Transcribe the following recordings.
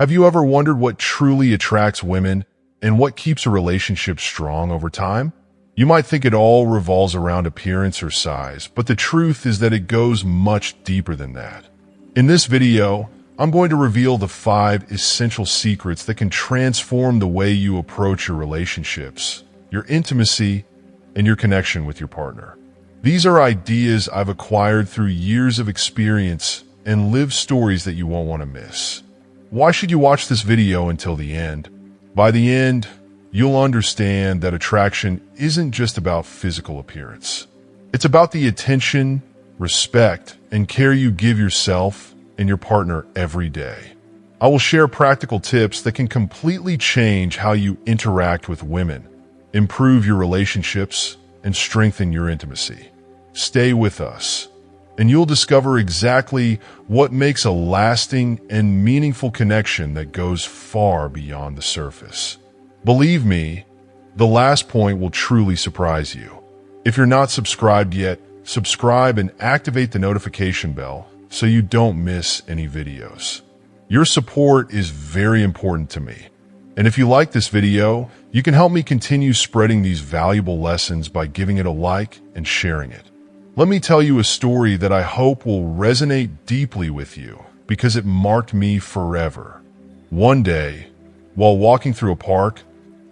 Have you ever wondered what truly attracts women and what keeps a relationship strong over time? You might think it all revolves around appearance or size, but the truth is that it goes much deeper than that. In this video, I'm going to reveal the 5 essential secrets that can transform the way you approach your relationships, your intimacy, and your connection with your partner. These are ideas I've acquired through years of experience and lived stories that you won't want to miss. Why should you watch this video until the end? By the end, you'll understand that attraction isn't just about physical appearance. It's about the attention, respect, and care you give yourself and your partner every day. I will share practical tips that can completely change how you interact with women, improve your relationships, and strengthen your intimacy. Stay with us, and you'll discover exactly what makes a lasting and meaningful connection that goes far beyond the surface. Believe me, the last point will truly surprise you. If you're not subscribed yet, subscribe and activate the notification bell so you don't miss any videos. Your support is very important to me. And if you like this video, you can help me continue spreading these valuable lessons by giving it a like and sharing it. Let me tell you a story that I hope will resonate deeply with you because it marked me forever. One day, while walking through a park,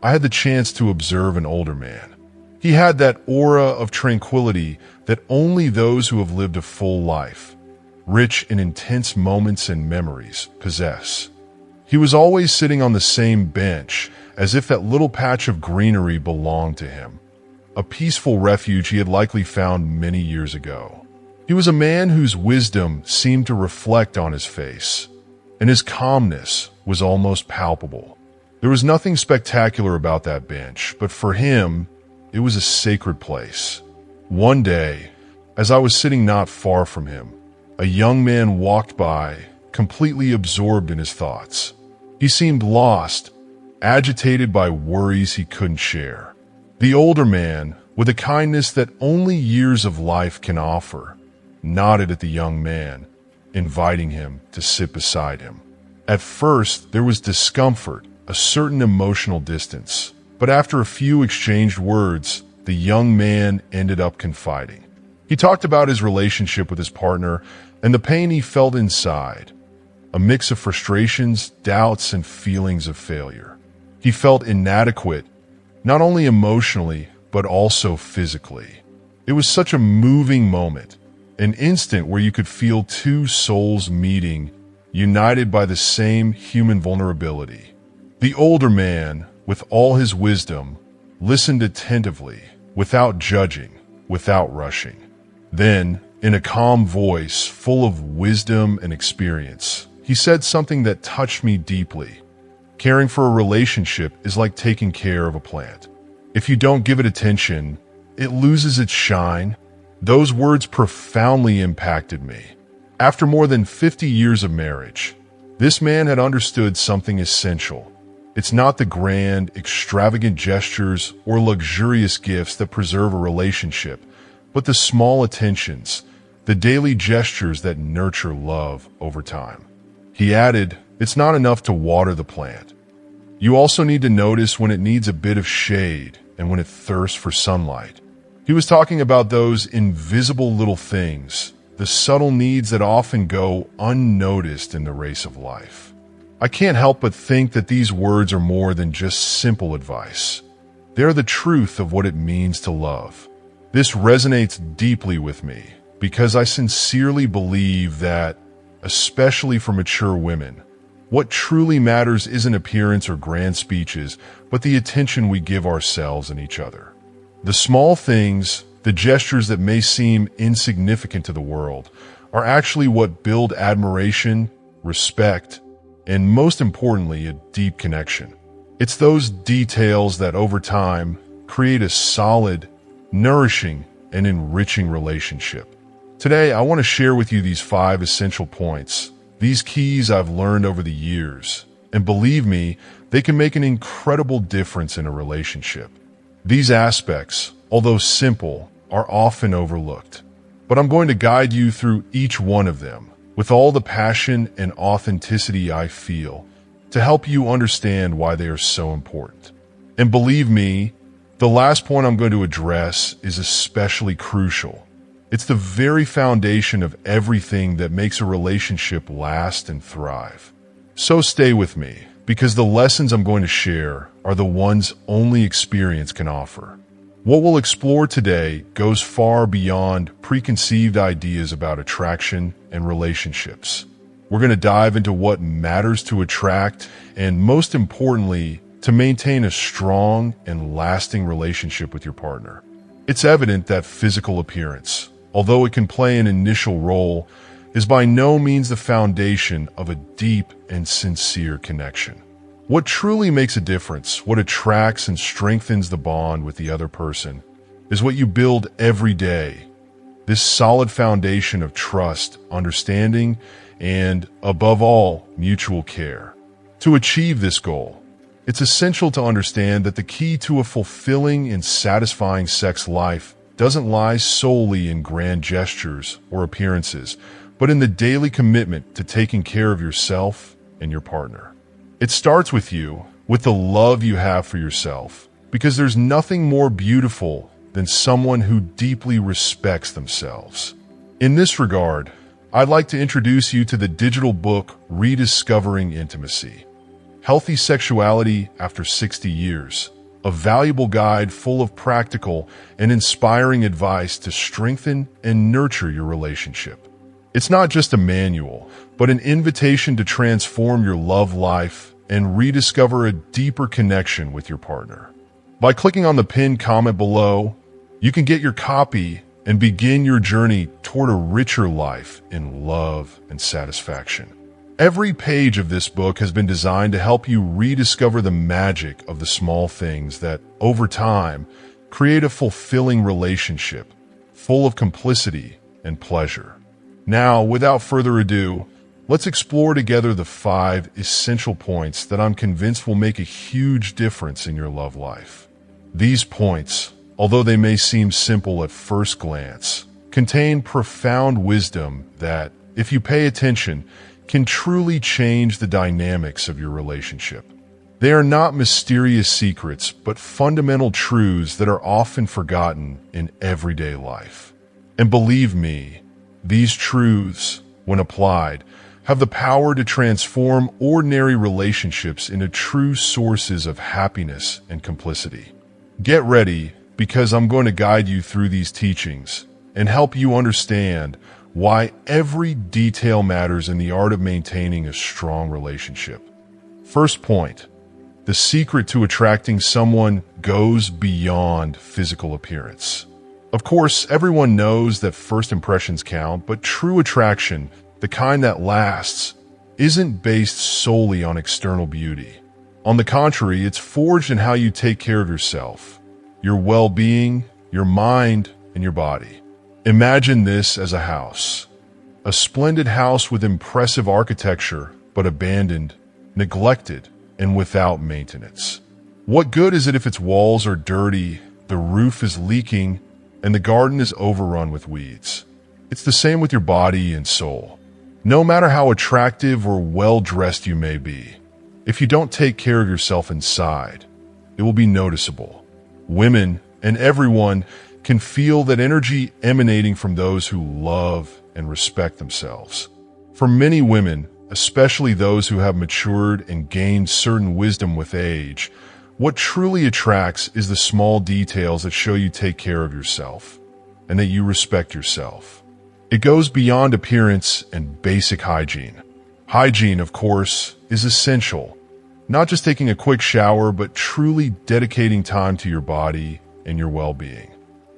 I had the chance to observe an older man. He had that aura of tranquility that only those who have lived a full life, rich in intense moments and memories, possess. He was always sitting on the same bench, as if that little patch of greenery belonged to him, a peaceful refuge he had likely found many years ago. He was a man whose wisdom seemed to reflect on his face, and his calmness was almost palpable. There was nothing spectacular about that bench, but for him, it was a sacred place. One day, as I was sitting not far from him, a young man walked by, completely absorbed in his thoughts. He seemed lost, agitated by worries he couldn't share. The older man, with a kindness that only years of life can offer, nodded at the young man, inviting him to sit beside him. At first, there was discomfort, a certain emotional distance, but after a few exchanged words, the young man ended up confiding. He talked about his relationship with his partner and the pain he felt inside, a mix of frustrations, doubts, and feelings of failure. He felt inadequate, not only emotionally, but also physically. It was such a moving moment, an instant where you could feel two souls meeting, united by the same human vulnerability. The older man, with all his wisdom, listened attentively, without judging, without rushing. Then, in a calm voice, full of wisdom and experience, he said something that touched me deeply. Caring for a relationship is like taking care of a plant. If you don't give it attention, it loses its shine. Those words profoundly impacted me. After more than 50 years of marriage, this man had understood something essential. It's not the grand, extravagant gestures or luxurious gifts that preserve a relationship, but the small attentions, the daily gestures that nurture love over time. He added, it's not enough to water the plant. You also need to notice when it needs a bit of shade and when it thirsts for sunlight. He was talking about those invisible little things, the subtle needs that often go unnoticed in the race of life. I can't help but think that these words are more than just simple advice. They're the truth of what it means to love. This resonates deeply with me because I sincerely believe that, especially for mature women, what truly matters isn't appearance or grand speeches, but the attention we give ourselves and each other. The small things, the gestures that may seem insignificant to the world, are actually what build admiration, respect, and most importantly, a deep connection. It's those details that over time create a solid, nourishing, and enriching relationship. Today, I want to share with you these 5 essential points, these keys I've learned over the years, and believe me, they can make an incredible difference in a relationship. These aspects, although simple, are often overlooked, but I'm going to guide you through each one of them with all the passion and authenticity I feel, to help you understand why they are so important. And believe me, the last point I'm going to address is especially crucial. It's the very foundation of everything that makes a relationship last and thrive. So stay with me, because the lessons I'm going to share are the ones only experience can offer. What we'll explore today goes far beyond preconceived ideas about attraction and relationships. We're going to dive into what matters to attract and, most importantly, to maintain a strong and lasting relationship with your partner. It's evident that physical appearance, although it can play an initial role, is by no means the foundation of a deep and sincere connection. What truly makes a difference, what attracts and strengthens the bond with the other person, is what you build every day. This solid foundation of trust, understanding, and, above all, mutual care. To achieve this goal, it's essential to understand that the key to a fulfilling and satisfying sex life doesn't lie solely in grand gestures or appearances, but in the daily commitment to taking care of yourself and your partner. It starts with you, with the love you have for yourself, because there's nothing more beautiful than someone who deeply respects themselves. In this regard, I'd like to introduce you to the digital book Rediscovering Intimacy: Healthy Sexuality After 60 Years, a valuable guide full of practical and inspiring advice to strengthen and nurture your relationship. It's not just a manual, but an invitation to transform your love life and rediscover a deeper connection with your partner. By clicking on the pinned comment below, you can get your copy and begin your journey toward a richer life in love and satisfaction. Every page of this book has been designed to help you rediscover the magic of the small things that, over time, create a fulfilling relationship, full of complicity and pleasure. Now, without further ado, let's explore together the 5 essential points that I'm convinced will make a huge difference in your love life. These points, although they may seem simple at first glance, contain profound wisdom that, if you pay attention, can truly change the dynamics of your relationship. They are not mysterious secrets, but fundamental truths that are often forgotten in everyday life. And believe me, these truths, when applied, have the power to transform ordinary relationships into true sources of happiness and complicity. Get ready, because I'm going to guide you through these teachings and help you understand why every detail matters in the art of maintaining a strong relationship. First point, the secret to attracting someone goes beyond physical appearance. Of course, everyone knows that first impressions count, but true attraction, the kind that lasts, isn't based solely on external beauty. On the contrary, it's forged in how you take care of yourself, your well-being, your mind, and your body. Imagine this as a house. A splendid house with impressive architecture, but abandoned, neglected, and without maintenance. What good is it if its walls are dirty, the roof is leaking, and the garden is overrun with weeds? It's the same with your body and soul. No matter how attractive or well-dressed you may be, if you don't take care of yourself inside, it will be noticeable. Women, and everyone, can feel that energy emanating from those who love and respect themselves. For many women, especially those who have matured and gained certain wisdom with age, what truly attracts is the small details that show you take care of yourself and that you respect yourself. It goes beyond appearance and basic hygiene. Hygiene, of course, is essential. Not just taking a quick shower, but truly dedicating time to your body and your well-being.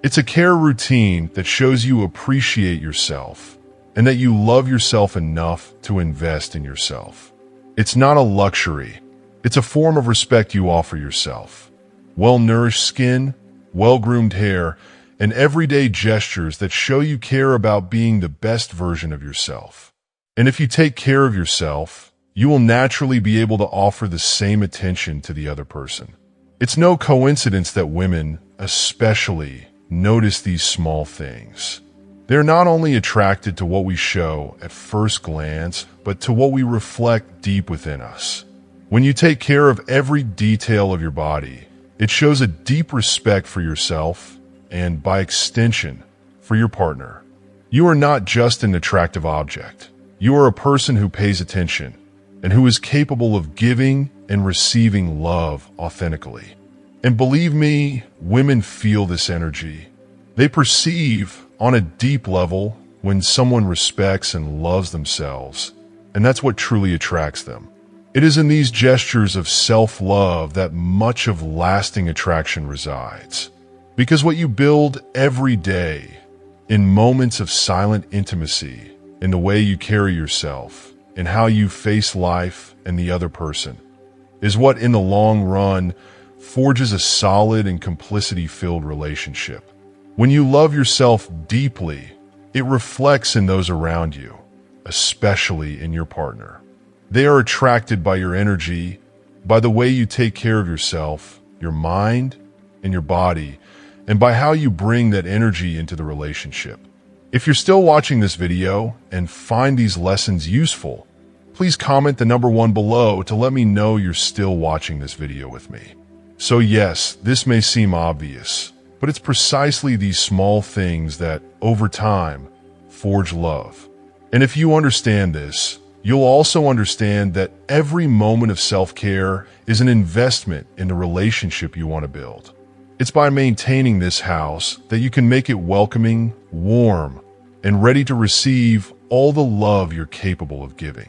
It's a care routine that shows you appreciate yourself and that you love yourself enough to invest in yourself. It's not a luxury. It's a form of respect you offer yourself. Well-nourished skin, well-groomed hair, and everyday gestures that show you care about being the best version of yourself. And if you take care of yourself, you will naturally be able to offer the same attention to the other person. It's no coincidence that women, especially, notice these small things. They're not only attracted to what we show at first glance, but to what we reflect deep within us. When you take care of every detail of your body, it shows a deep respect for yourself and, by extension, for your partner. You are not just an attractive object. You are a person who pays attention and who is capable of giving and receiving love authentically. And believe me, women feel this energy. They perceive on a deep level when someone respects and loves themselves, and that's what truly attracts them. It is in these gestures of self-love that much of lasting attraction resides. Because what you build every day, in moments of silent intimacy, in the way you carry yourself, in how you face life and the other person, is what in the long run forges a solid and complicity-filled relationship. When you love yourself deeply, it reflects in those around you, especially in your partner. They are attracted by your energy, by the way you take care of yourself, your mind, and your body, and by how you bring that energy into the relationship. If you're still watching this video and find these lessons useful, please comment the number 1 below to let me know you're still watching this video with me. So yes, this may seem obvious, but it's precisely these small things that, over time, forge love. And if you understand this, you'll also understand that every moment of self-care is an investment in the relationship you want to build. It's by maintaining this house that you can make it welcoming, warm, and ready to receive all the love you're capable of giving.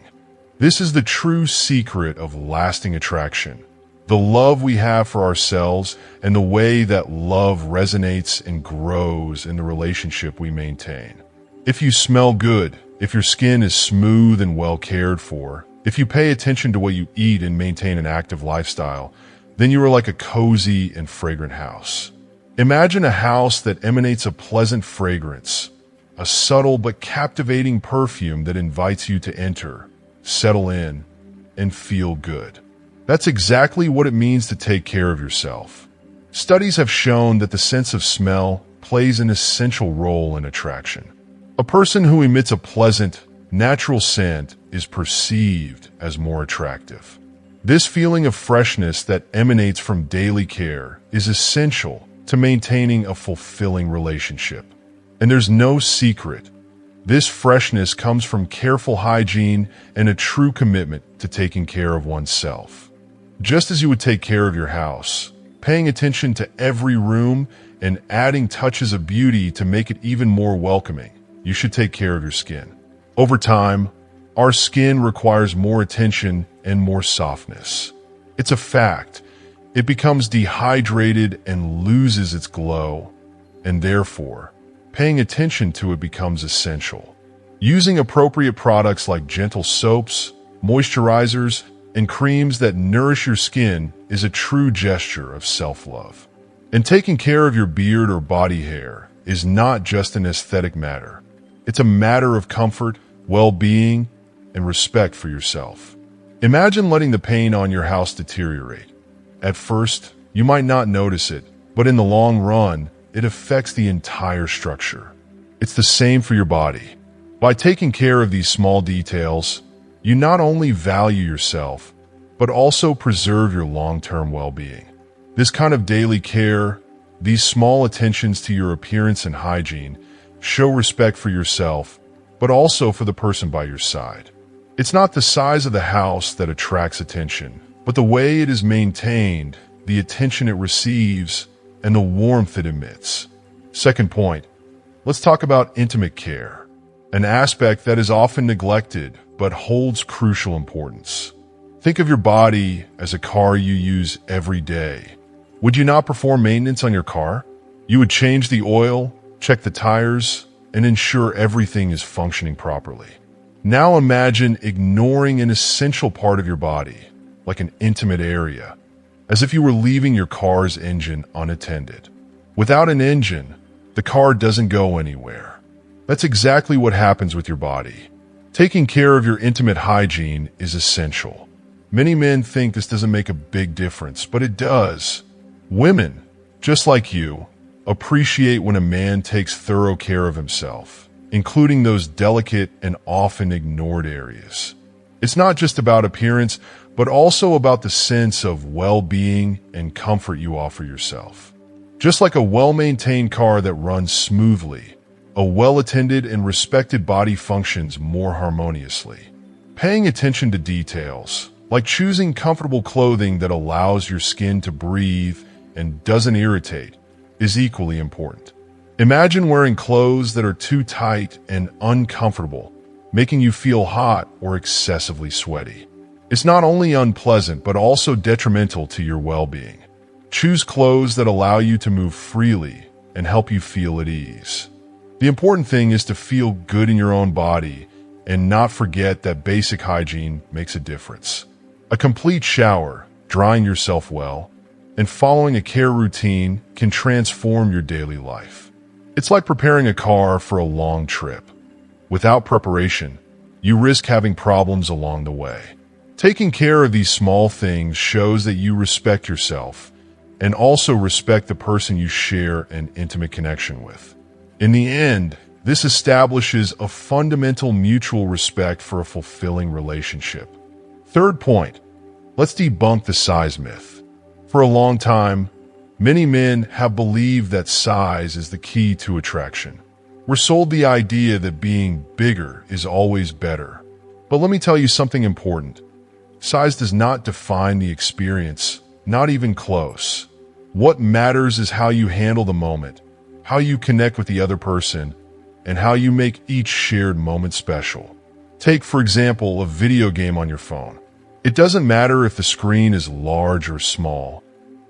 This is the true secret of lasting attraction. The love we have for ourselves and the way that love resonates and grows in the relationship we maintain. If you smell good, if your skin is smooth and well cared for, if you pay attention to what you eat and maintain an active lifestyle, then you are like a cozy and fragrant house. Imagine a house that emanates a pleasant fragrance, a subtle but captivating perfume that invites you to enter, settle in, and feel good. That's exactly what it means to take care of yourself. Studies have shown that the sense of smell plays an essential role in attraction. A person who emits a pleasant, natural scent is perceived as more attractive. This feeling of freshness that emanates from daily care is essential to maintaining a fulfilling relationship. And there's no secret. This freshness comes from careful hygiene and a true commitment to taking care of oneself. Just as you would take care of your house, paying attention to every room and adding touches of beauty to make it even more welcoming, you should take care of your skin. Over time, our skin requires more attention and more softness. It's a fact. It becomes dehydrated and loses its glow, and therefore, paying attention to it becomes essential. Using appropriate products like gentle soaps, moisturizers, and creams that nourish your skin is a true gesture of self-love. And taking care of your beard or body hair is not just an aesthetic matter. It's a matter of comfort, well-being, and respect for yourself. Imagine letting the paint on your house deteriorate. At first, you might not notice it, but in the long run, it affects the entire structure. It's the same for your body. By taking care of these small details, you not only value yourself, but also preserve your long-term well-being. This kind of daily care, these small attentions to your appearance and hygiene, show respect for yourself, but also for the person by your side. It's not the size of the house that attracts attention, but the way it is maintained, the attention it receives, and the warmth it emits. Second point, let's talk about intimate care, an aspect that is often neglected but holds crucial importance. Think of your body as a car you use every day. Would you not perform maintenance on your car? You would change the oil, check the tires, and ensure everything is functioning properly. Now imagine ignoring an essential part of your body, like an intimate area, as if you were leaving your car's engine unattended. Without an engine, the car doesn't go anywhere. That's exactly what happens with your body. Taking care of your intimate hygiene is essential. Many men think this doesn't make a big difference, but it does. Women, just like you, appreciate when a man takes thorough care of himself, including those delicate and often ignored areas. It's not just about appearance, but also about the sense of well-being and comfort you offer yourself. Just like a well-maintained car that runs smoothly, a well-attended and respected body functions more harmoniously. Paying attention to details, like choosing comfortable clothing that allows your skin to breathe and doesn't irritate, is equally important. Imagine wearing clothes that are too tight and uncomfortable, making you feel hot or excessively sweaty. It's not only unpleasant, but also detrimental to your well-being. Choose clothes that allow you to move freely and help you feel at ease. The important thing is to feel good in your own body and not forget that basic hygiene makes a difference. A complete shower, drying yourself well, and following a care routine can transform your daily life. It's like preparing a car for a long trip. Without preparation, you risk having problems along the way. Taking care of these small things shows that you respect yourself and also respect the person you share an intimate connection with. In the end, this establishes a fundamental mutual respect for a fulfilling relationship. Third point, let's debunk the size myth. For a long time, many men have believed that size is the key to attraction. We're sold the idea that being bigger is always better. But let me tell you something important. Size does not define the experience, not even close. What matters is how you handle the moment, how you connect with the other person, and how you make each shared moment special. Take, for example, a video game on your phone. It doesn't matter if the screen is large or small.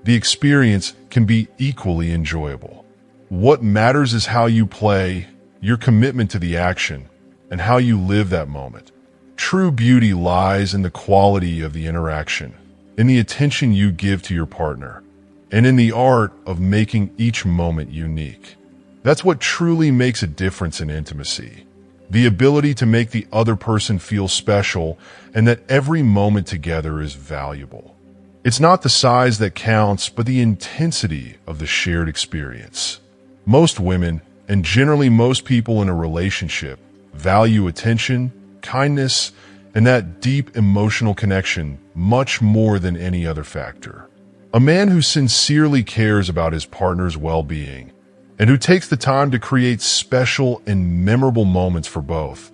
The experience can be equally enjoyable. What matters is how you play, your commitment to the action, and how you live that moment. True beauty lies in the quality of the interaction, in the attention you give to your partner, and in the art of making each moment unique. That's what truly makes a difference in intimacy. The ability to make the other person feel special and that every moment together is valuable. It's not the size that counts, but the intensity of the shared experience. Most women, and generally most people in a relationship, value attention, kindness, and that deep emotional connection much more than any other factor. A man who sincerely cares about his partner's well-being and who takes the time to create special and memorable moments for both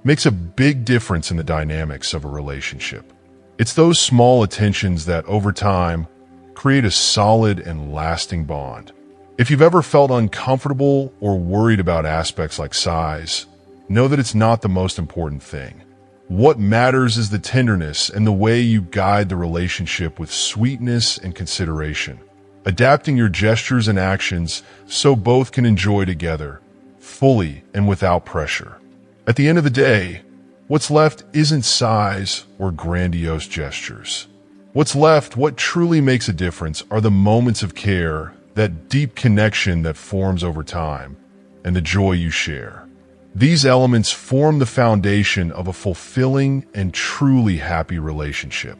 makes a big difference in the dynamics of a relationship. It's those small attentions that, over time, create a solid and lasting bond. If you've ever felt uncomfortable or worried about aspects like size, know that it's not the most important thing. What matters is the tenderness and the way you guide the relationship with sweetness and consideration, adapting your gestures and actions so both can enjoy together, fully and without pressure. At the end of the day, what's left isn't size or grandiose gestures. What's left, what truly makes a difference, are the moments of care, that deep connection that forms over time, and the joy you share. These elements form the foundation of a fulfilling and truly happy relationship.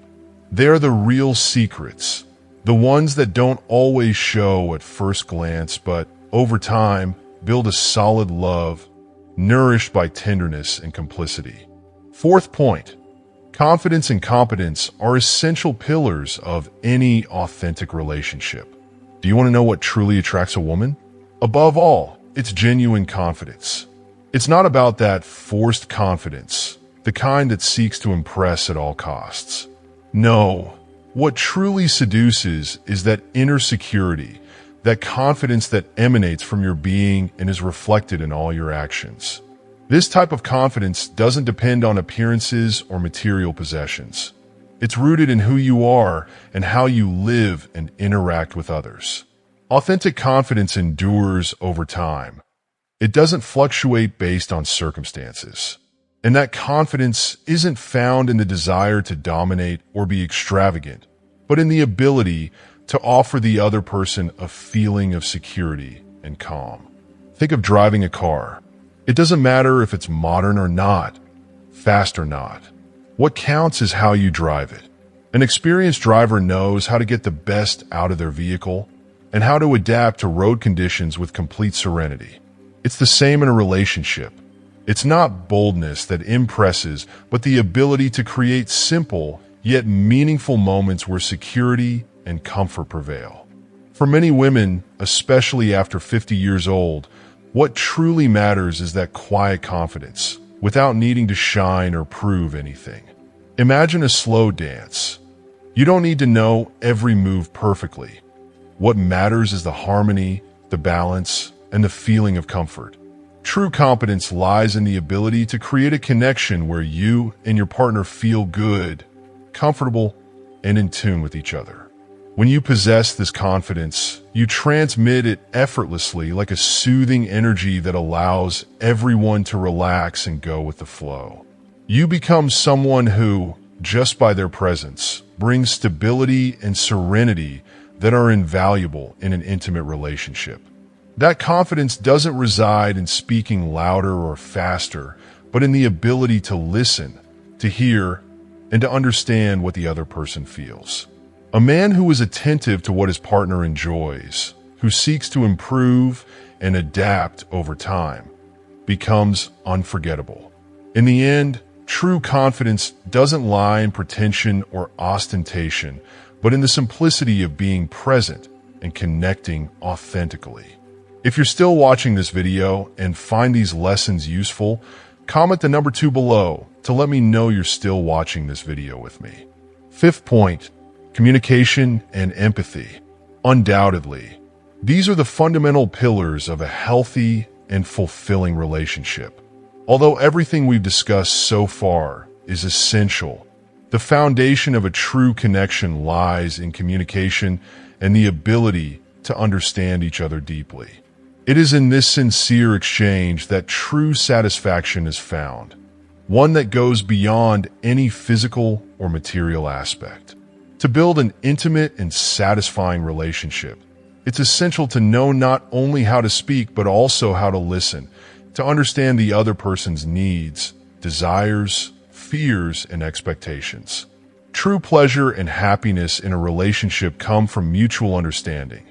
They're the real secrets, the ones that don't always show at first glance, but over time build a solid love, nourished by tenderness and complicity. Fourth point, confidence and competence are essential pillars of any authentic relationship. Do you want to know what truly attracts a woman? Above all, it's genuine confidence. It's not about that forced confidence, the kind that seeks to impress at all costs. No, what truly seduces is that inner security, that confidence that emanates from your being and is reflected in all your actions. This type of confidence doesn't depend on appearances or material possessions. It's rooted in who you are and how you live and interact with others. Authentic confidence endures over time. It doesn't fluctuate based on circumstances. And that confidence isn't found in the desire to dominate or be extravagant, but in the ability to offer the other person a feeling of security and calm. Think of driving a car. It doesn't matter if it's modern or not, fast or not. What counts is how you drive it. An experienced driver knows how to get the best out of their vehicle and how to adapt to road conditions with complete serenity. It's the same in a relationship. It's not boldness that impresses, but the ability to create simple, yet meaningful moments where security and comfort prevail. For many women, especially after 50 years old, what truly matters is that quiet confidence, without needing to shine or prove anything. Imagine a slow dance. You don't need to know every move perfectly. What matters is the harmony, the balance, and the feeling of comfort. True competence lies in the ability to create a connection where you and your partner feel good, comfortable, and in tune with each other. When you possess this confidence, you transmit it effortlessly like a soothing energy that allows everyone to relax and go with the flow. You become someone who, just by their presence, brings stability and serenity that are invaluable in an intimate relationship. That confidence doesn't reside in speaking louder or faster, but in the ability to listen, to hear, and to understand what the other person feels. A man who is attentive to what his partner enjoys, who seeks to improve and adapt over time, becomes unforgettable. In the end, true confidence doesn't lie in pretension or ostentation, but in the simplicity of being present and connecting authentically. If you're still watching this video and find these lessons useful, comment the number 2 below to let me know you're still watching this video with me. Fifth point, communication and empathy. Undoubtedly, these are the fundamental pillars of a healthy and fulfilling relationship. Although everything we've discussed so far is essential, the foundation of a true connection lies in communication and the ability to understand each other deeply. It is in this sincere exchange that true satisfaction is found, one that goes beyond any physical or material aspect. To build an intimate and satisfying relationship, it's essential to know not only how to speak but also how to listen, to understand the other person's needs, desires, fears, and expectations. True pleasure and happiness in a relationship come from mutual understanding,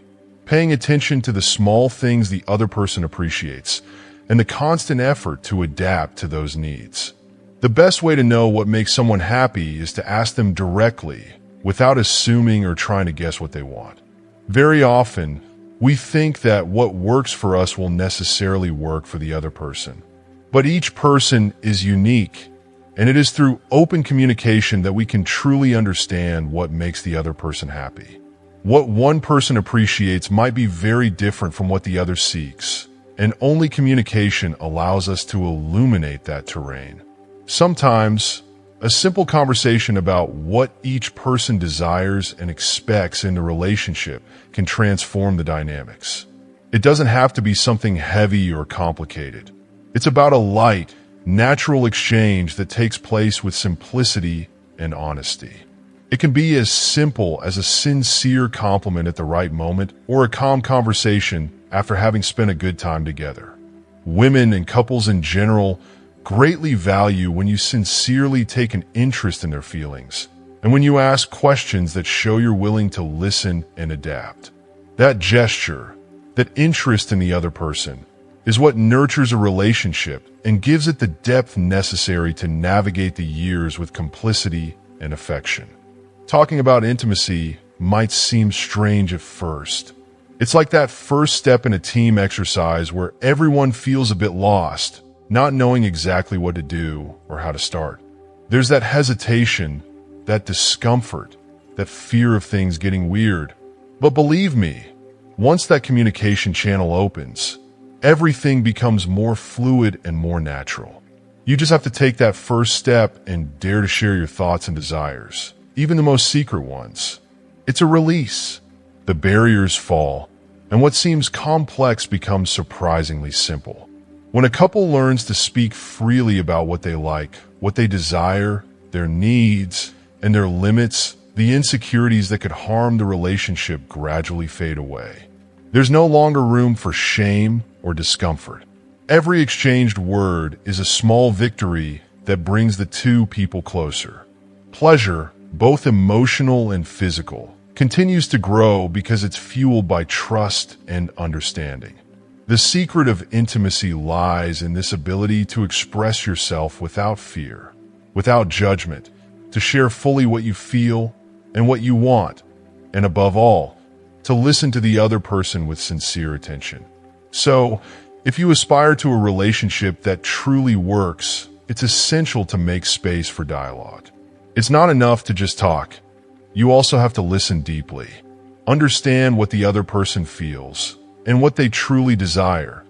paying attention to the small things the other person appreciates, and the constant effort to adapt to those needs. The best way to know what makes someone happy is to ask them directly, without assuming or trying to guess what they want. Very often, we think that what works for us will necessarily work for the other person. But each person is unique, and it is through open communication that we can truly understand what makes the other person happy. What one person appreciates might be very different from what the other seeks, and only communication allows us to illuminate that terrain. Sometimes, a simple conversation about what each person desires and expects in the relationship can transform the dynamics. It doesn't have to be something heavy or complicated. It's about a light, natural exchange that takes place with simplicity and honesty. It can be as simple as a sincere compliment at the right moment or a calm conversation after having spent a good time together. Women and couples in general greatly value when you sincerely take an interest in their feelings, and when you ask questions that show you're willing to listen and adapt. That gesture, that interest in the other person, is what nurtures a relationship and gives it the depth necessary to navigate the years with complicity and affection. Talking about intimacy might seem strange at first. It's like that first step in a team exercise where everyone feels a bit lost, not knowing exactly what to do or how to start. There's that hesitation, that discomfort, that fear of things getting weird. But believe me, once that communication channel opens, everything becomes more fluid and more natural. You just have to take that first step and dare to share your thoughts and desires, even the most secret ones. It's a release. The barriers fall, and what seems complex becomes surprisingly simple. When a couple learns to speak freely about what they like, what they desire, their needs, and their limits, the insecurities that could harm the relationship gradually fade away. There's no longer room for shame or discomfort. Every exchanged word is a small victory that brings the two people closer. Pleasure, both emotional and physical, continues to grow because it's fueled by trust and understanding. The secret of intimacy lies in this ability to express yourself without fear, without judgment, to share fully what you feel and what you want, and above all, to listen to the other person with sincere attention. So, if you aspire to a relationship that truly works, it's essential to make space for dialogue. It's not enough to just talk. You also have to listen deeply, understand what the other person feels and what they truly desire,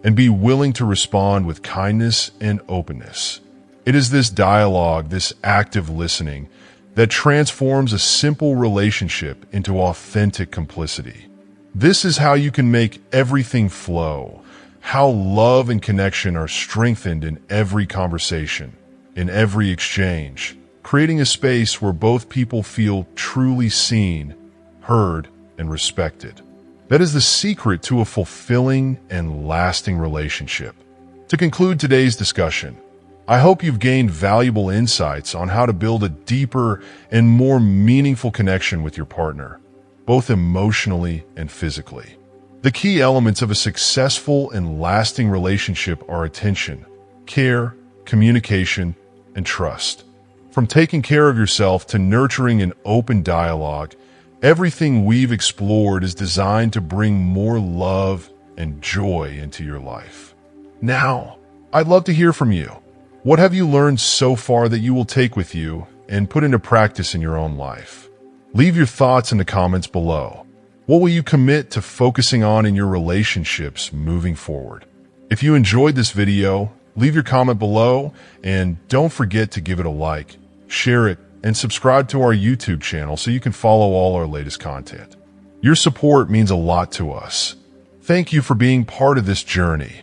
and be willing to respond with kindness and openness. It is this dialogue, this active listening, that transforms a simple relationship into authentic complicity. This is how you can make everything flow, how love and connection are strengthened in every conversation, in every exchange, creating a space where both people feel truly seen, heard, and respected. That is the secret to a fulfilling and lasting relationship. To conclude today's discussion, I hope you've gained valuable insights on how to build a deeper and more meaningful connection with your partner, both emotionally and physically. The key elements of a successful and lasting relationship are attention, care, communication, and trust. From taking care of yourself to nurturing an open dialogue, everything we've explored is designed to bring more love and joy into your life. Now, I'd love to hear from you. What have you learned so far that you will take with you and put into practice in your own life? Leave your thoughts in the comments below. What will you commit to focusing on in your relationships moving forward? If you enjoyed this video, leave your comment below and don't forget to give it a like, share it, and subscribe to our YouTube channel so you can follow all our latest content. Your support means a lot to us. Thank you for being part of this journey.